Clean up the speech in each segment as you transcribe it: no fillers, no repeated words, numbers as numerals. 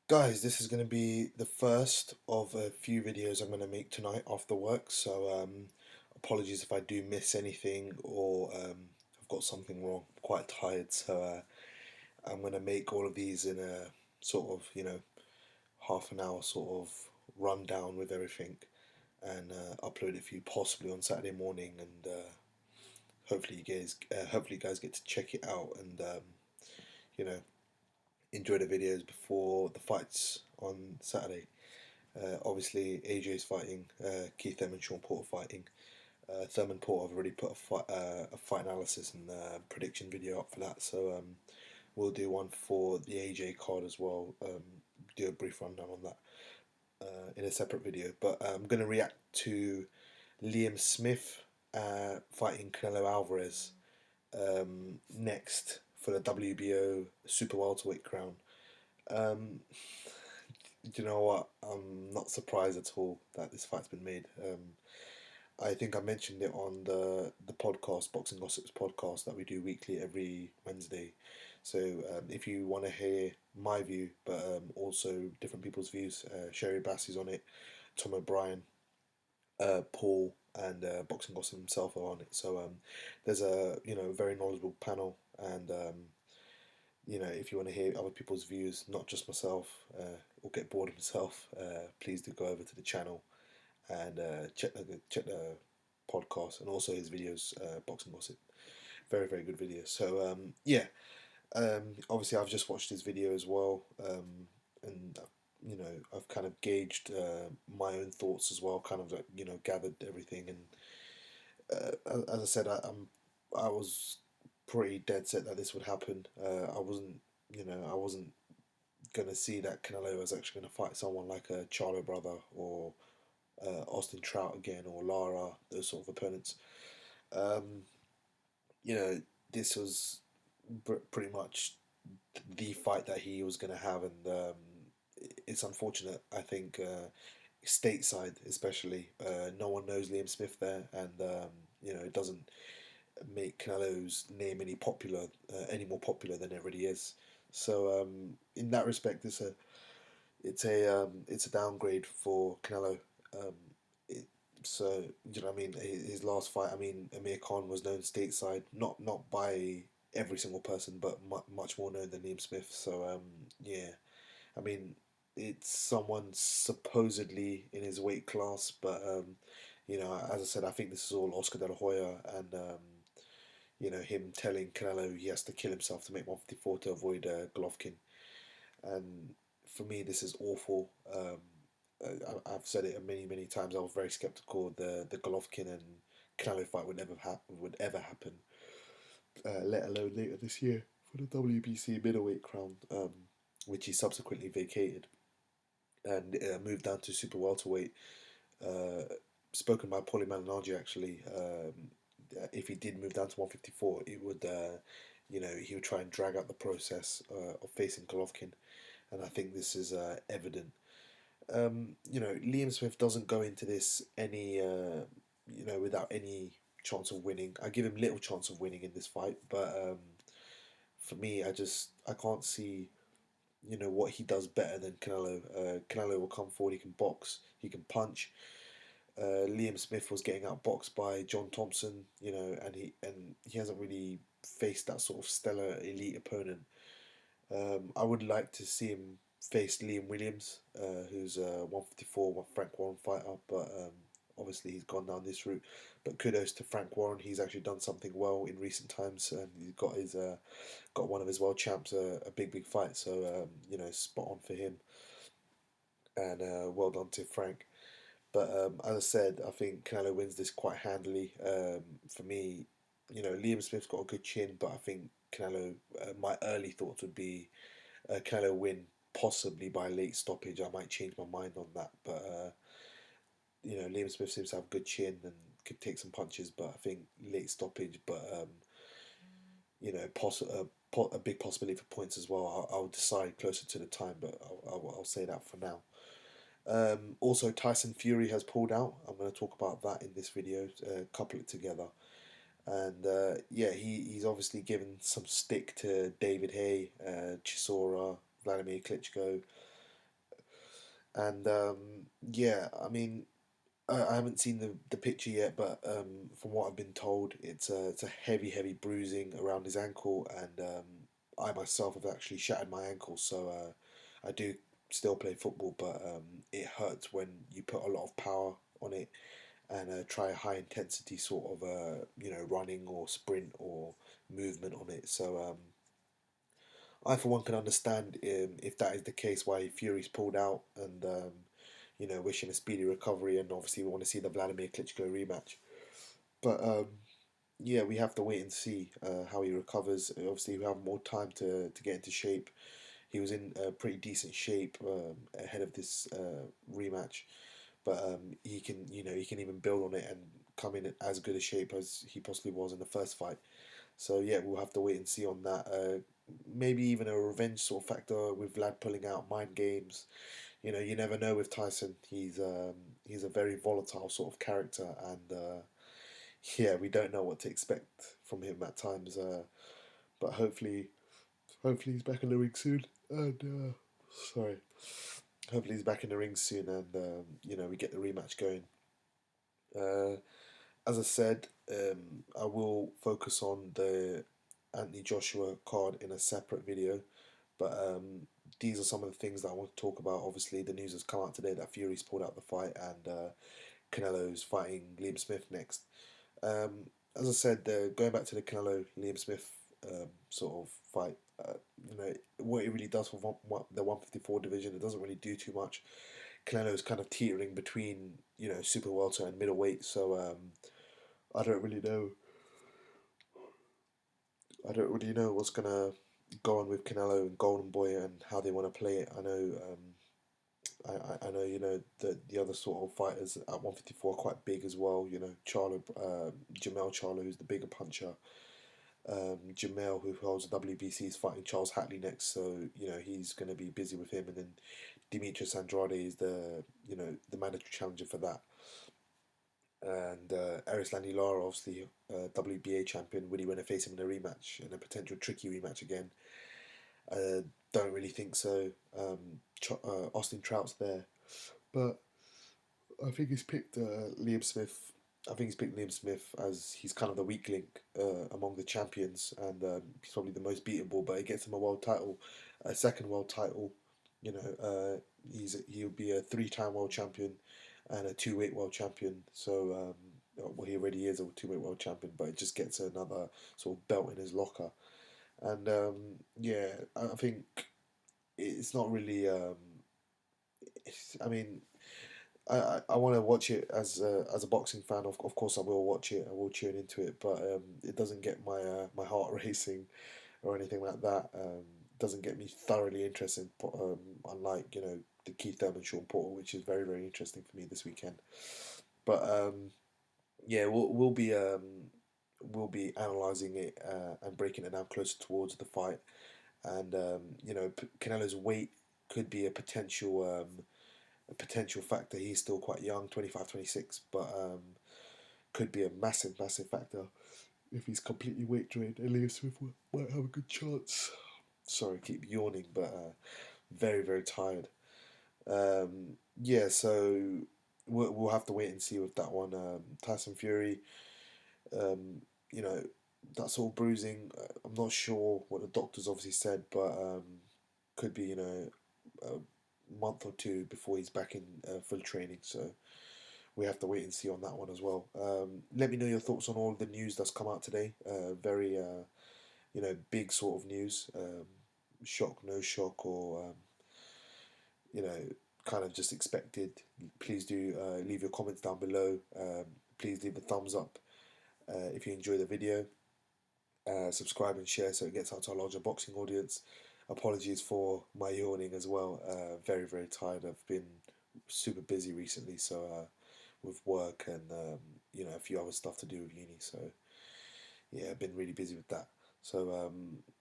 Guys, this is going to be the first of a few videos I'm going to make tonight after work, so apologies if I do miss anything or I've got something wrong. I'm quite tired, so I'm going to make all of these in a sort of, half an hour sort of rundown with everything and upload it for you possibly on Saturday morning and hopefully you guys get to check it out and, you know, enjoy the videos before the fights on Saturday. Obviously, AJ's fighting, Keith Thurman, Sean Porter fighting. Thurman Porter, I've already put a fight analysis and prediction video up for that, so we'll do one for the AJ card as well. Do a brief rundown on that in a separate video. But I'm going to react to Liam Smith fighting Canelo Alvarez next for the WBO Super Welterweight crown. Um, do you know what? I'm not surprised at all that this fight's been made. I think I mentioned it on the podcast, Boxing Gossips podcast, that we do weekly every Wednesday. So if you want to hear my view, but also different people's views, Sherry Bassey's on it, Tom O'Brien, Paul, and Boxing Gossip himself are on it. So there's a very knowledgeable panel, and if you want to hear other people's views, not just myself, or get bored of myself, please do go over to the channel and check the podcast and also his videos, Boxing Gossip. Very very good videos. So obviously I've just watched his video as well, and I've kind of gauged my own thoughts as well. Kind of like, gathered everything, and as I said, I was pretty dead set that this would happen. I wasn't gonna see that Canelo was actually gonna fight someone like a Charlo brother or Austin Trout again or Lara, those sort of opponents. Um, you know, this was pretty much the fight that he was gonna have, and it's unfortunate. I think stateside, especially, no one knows Liam Smith there, and it doesn't make Canelo's name any more popular than it already is. So in that respect, it's a downgrade for Canelo. Um, it, so you know what I mean. His last fight, I mean, Amir Khan was known stateside, not by every single person, but much more known than Liam Smith. So yeah, I mean, it's someone supposedly in his weight class, but as I said, I think this is all Oscar De La Hoya and him telling Canelo he has to kill himself to make 154 to avoid Golovkin. And for me, this is awful. I've said it many many times. I was very skeptical the Golovkin and Canelo fight would ever happen, let alone later this year for the WBC middleweight crown, which he subsequently vacated and moved down to super welterweight. Uh, Spoken by Paulie Malignaggi actually. If he did move down to 154, it would, he would try and drag out the process of facing Golovkin, and I think this is evident. Liam Smith doesn't go into this without any chance of winning. I give him little chance of winning in this fight, but for me, I can't see what he does better than Canelo. Canelo will come forward. He can box. He can punch. Liam Smith was getting outboxed by John Thompson, and he hasn't really faced that sort of stellar elite opponent. I would like to see him face Liam Williams, who's a 154 Frank Warren fighter, but obviously he's gone down this route. But kudos to Frank Warren; he's actually done something well in recent times, and he's got one of his world champs a big fight. So spot on for him, and well done to Frank. But as I said, I think Canelo wins this quite handily. For me, Liam Smith's got a good chin, but I think Canelo. My early thoughts would be Canelo win, possibly by late stoppage. I might change my mind on that, but Liam Smith seems to have a good chin and could take some punches, but I think late stoppage. But a big possibility for points as well. I'll decide closer to the time, but I'll say that for now. Also, Tyson Fury has pulled out. I'm going to talk about that in this video, couple it together. And he's obviously given some stick to David Hay, Chisora, Vladimir Klitschko. And yeah, I mean, I haven't seen the picture yet, but from what I've been told, it's a heavy bruising around his ankle, and I myself have actually shattered my ankle, so I do still play football, but it hurts when you put a lot of power on it and try a high intensity sort of running or sprint or movement on it. So I for one can understand if that is the case why Fury's pulled out and wishing a speedy recovery, and obviously we want to see the Vladimir Klitschko rematch. But yeah, we have to wait and see how he recovers. Obviously, we have more time to get into shape. He was in pretty decent shape ahead of this rematch, but he can even build on it and come in as good a shape as he possibly was in the first fight. So yeah, we'll have to wait and see on that. Maybe even a revenge sort of factor with Vlad pulling out mind games. You never know with Tyson. He's a very volatile sort of character, and yeah, we don't know what to expect from him at times. But hopefully he's back in the ring soon. And sorry, hopefully he's back in the ring soon, and we get the rematch going. Uh, as I said, I will focus on the Anthony Joshua card in a separate video, but these are some of the things that I want to talk about. Obviously, the news has come out today that Fury's pulled out the fight, and Canelo's fighting Liam Smith next. As I said, going back to the Canelo Liam Smith sort of fight, what it really does for the 154 division, it doesn't really do too much. Canelo's kind of teetering between super welter and middleweight, so I don't really know. I don't really know what's gonna go on with Canelo and Golden Boy and how they want to play it. I know. I know the other sort of fighters at 154 are quite big as well. Charlo, Jamel Charlo, who's the bigger puncher. Jamel, who holds the WBC, is fighting Charles Hatley next, so he's going to be busy with him. And then Demetrius Andrade is the mandatory challenger for that. And Erislandy Lara, obviously WBA champion, would he want to face him in a rematch, in a potential tricky rematch again? Uh, don't really think so. Austin Trout's there, but I think he's picked Liam Smith. I think he's picked Liam Smith as he's kind of the weak link among the champions, and he's probably the most beatable. But it gets him a world title, a second world title. He'll be a three-time world champion and a two-weight world champion. So, well, he already is a two-weight world champion, but it just gets another sort of belt in his locker. And yeah, I think it's not really. I mean, I want to watch it as a boxing fan. Of course, I will watch it. I will tune into it, but it doesn't get my heart racing or anything like that. Doesn't get me thoroughly interested. Unlike the Keith Thurman Sean Porter, which is very interesting for me this weekend. But yeah, we'll be analysing it and breaking it down closer towards the fight. And Canelo's weight could be a potential factor. He's still quite young, 25, 26, but could be a massive factor if he's completely weight drained. Elias Smith might have a good chance. Sorry, I keep yawning, but very tired. Yeah, so we'll have to wait and see with that one. Tyson Fury, um, you know, that sort of bruising. I'm not sure what the doctors obviously said, but could be a month or two before he's back in full training. So we have to wait and see on that one as well. Let me know your thoughts on all the news that's come out today. Very big sort of news. Shock, no shock, or you know kind of just expected. Please do leave your comments down below. Please leave a thumbs up if you enjoy the video. Subscribe and share so it gets out to a larger boxing audience. Apologies for my yawning as well. Very tired. I've been super busy recently, so with work and a few other stuff to do with uni. So yeah, I've been really busy with that. So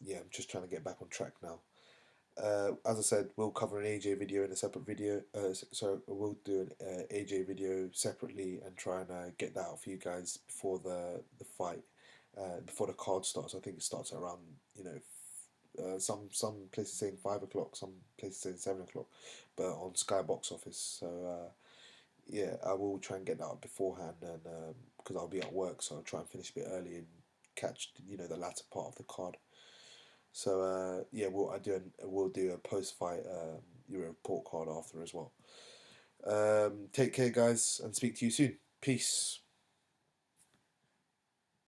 yeah, I'm just trying to get back on track now. As I said, we'll cover an AJ video in a separate video. So we'll do an AJ video separately and try and get that out for you guys before the fight, before the card starts. I think it starts around Some places saying 5 o'clock, some places saying 7 o'clock, but on Sky Box Office. So yeah, I will try and get that up beforehand, and because I'll be at work, so I'll try and finish a bit early and catch the latter part of the card. So yeah, we'll do a post fight Euro report card after as well. Take care, guys, and speak to you soon. Peace.